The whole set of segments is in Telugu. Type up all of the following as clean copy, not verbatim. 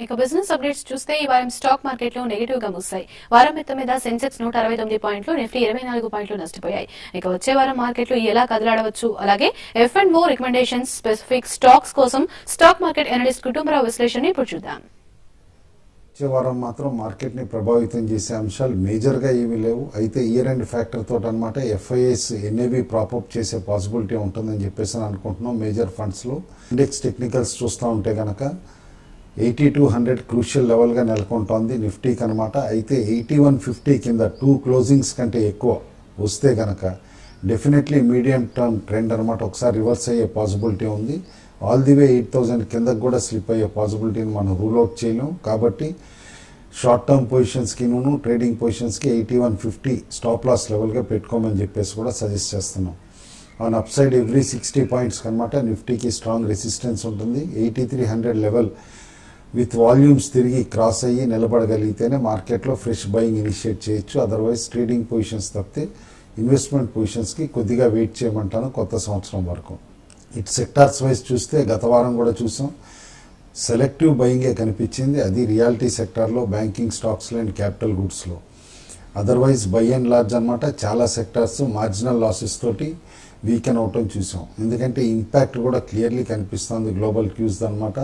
ఇక బిజినెస్ అప్డేట్స్ చూస్తే ఈ వారం స్టాక్ మార్కెట్లు నెగటివ్ గా ముగిశాయి. వారం మొత్తం మీద సెన్సెక్స్ 169 పాయింట్లు, నిఫ్టీ 24 పాయింట్లు నష్టపోయాయి. ఇక వచ్చే వారం మార్కెట్లు ఎలా కదలాడవచ్చు, అలాగే F&O రికమెండేషన్స్ స్పెసిఫిక్ స్టాక్స్ కోసం స్టాక్ మార్కెట్ అనలిస్ట్ కుటుంబరావు విశ్లేషణ ఇప్పుడు చూద్దాం. వచ్చే వారం మాత్రం మార్కెట్ని ప్రభావితం చేసే అంశాలు మేజర్గా ఏమీ లేవు. అయితే ఇయర్ ఎండ్ ఫ్యాక్టర్ తోటి అనమాట FIIs NAV ప్రాపప్ చేసే పాసిబిలిటీ ఉంటుందని చెప్పేసి అనుకుంటున్నాం. మేజర్ ఫండ్స్లో ఇండెక్స్ టెక్నికల్స్ చూస్తూ ఉంటే కనుక 80 to 100 క్రూషియల్ లెవెల్గా నెలకొంటోంది నిఫ్టీకి అనమాట. అయితే 8150 కింద 2 క్లోజింగ్స్ కంటే ఎక్కువ వస్తే కనుక డెఫినెట్లీ మీడియం టర్మ్ ట్రెండ్ అనమాట ఒకసారి రివర్స్ అయ్యే పాసిబిలిటీ ఉంది. ఆల్ ది వే 8000 కిందకు కూడా స్లిప్ అయ్యే పాసిబిలిటీని మనం రూల్ అవుట్ చేయలేం. కాబట్టి షార్ట్ టర్మ్ పొజిషన్స్కి ట్రేడింగ్ పొజిషన్స్కి 8150 స్టాప్ లాస్ లెవెల్గా పెట్టుకోమని చెప్పేసి కూడా సజెస్ట్ చేస్తున్నాం. On up side every 60 points అనమాట నిఫ్టీకి స్ట్రాంగ్ రెసిస్టెన్స్ ఉంటుంది. 8300 లెవెల్ విత్ వాల్యూమ్స్ తిరిగి క్రాస్ అయ్యి నిలబడగలిగితేనే మార్కెట్లో ఫ్రెష్ బయింగ్ ఇనిషియేట్ చేయొచ్చు. అదర్వైజ్ ట్రేడింగ్ పొజిషన్స్ తప్పితే ఇన్వెస్ట్మెంట్ పొజిషన్స్కి కొద్దిగా వెయిట్ చేయమంటాను కొత్త సంవత్సరం వరకు. ఇట్ సెక్టార్స్ వైజ్ చూస్తే గత వారం కూడా చూసాం, సెలెక్టివ్ బయింగే కనిపించింది. అది రియాలిటీ సెక్టార్లో, బ్యాంకింగ్ స్టాక్స్లో అండ్ క్యాపిటల్ గుడ్స్లో. అదర్వైజ్ బై అండ్ లార్జ్ అనమాట చాలా సెక్టార్స్ మార్జినల్ లాసెస్ తోటి వీకెన్ అవటం చూసాం. ఎందుకంటే ఇంపాక్ట్ కూడా క్లియర్లీ కనిపిస్తుంది గ్లోబల్ క్యూస్ అనమాట.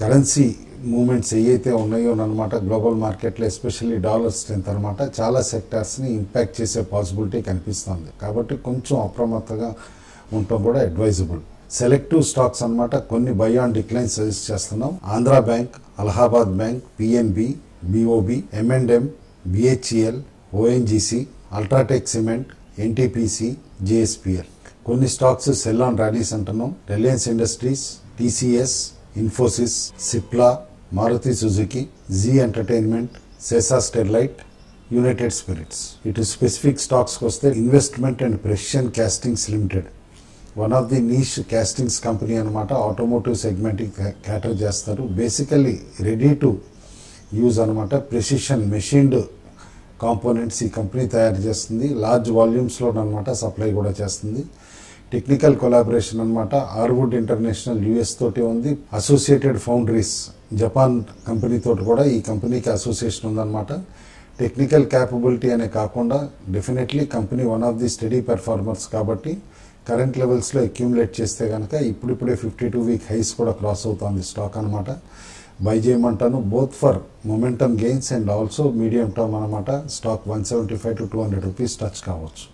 కరెన్సీ మూమెంట్స్ ఏవైతే ఉన్నాయో అనమాట గ్లోబల్ మార్కెట్లో ఎస్పెషల్లీ డాలర్ స్ట్రెంత్ అనమాట చాలా సెక్టార్స్ని ఇంపాక్ట్ చేసే పాసిబిలిటీ కనిపిస్తుంది. కాబట్టి కొంచెం అప్రమత్తగా ఉండటం కూడా అడ్వైజబుల్. సెలెక్టివ్ స్టాక్స్ అనమాట కొన్ని బై ఆన్ డిక్లైన్ సజెస్ట్ చేస్తున్నాం. Andhra bank, Allahabad bank, PNB, BOB, M&M, BHEL, ONGC, UltraTech cement, NTPC, JSPL. కొన్ని స్టాక్స్ సెల్ ఆన్ ర్యాలీస్ అంటున్నాం. Reliance Industries, TCS, Infosys, Cipla, Maruti Suzuki, Zee entertainment, Sesa Sterlite, United Spirits. ఇటు స్పెసిఫిక్ స్టాక్స్కి వస్తే Investment and Precision Castings Limited, one of the niche castings company అనమాట. ఆటోమోటివ్ సెగ్మెంట్కి క్యాటర్ చేస్తారు. బేసికల్లీ రెడీ టు యూజ్ అనమాట. ప్రెసిషన్ మెషిన్డ్ కాంపోనెంట్స్ ఈ కంపెనీ తయారు చేస్తుంది. లార్జ్ వాల్యూమ్స్లో అనమాట సప్లై కూడా చేస్తుంది. టెక్నికల్ కొలాబరేషన్ అనమాట ఆర్వుడ్ ఇంటర్నేషనల్ US తోటి ఉంది. అసోసియేటెడ్ ఫౌండరీస్ జపాన్ కంపెనీ తోటి కూడా ఈ కంపెనీకి అసోసియేషన్ ఉందన్నమాట. టెక్నికల్ క్యాపబిలిటీ అనే కాకుండా definitely company one of the steady performers కాబట్టి కరెంట్ లెవెల్స్లో అక్యూములేట్ చేస్తే కనుక ఇప్పుడిప్పుడే 52 వీక్ హైస్ కూడా క్రాస్ అవుతుంది స్టాక్ అనమాట. బై చేయమంటాను both for momentum gains and also medium term అనమాట. స్టాక్ 175 to 200 రూపీస్ టచ్ కావచ్చు.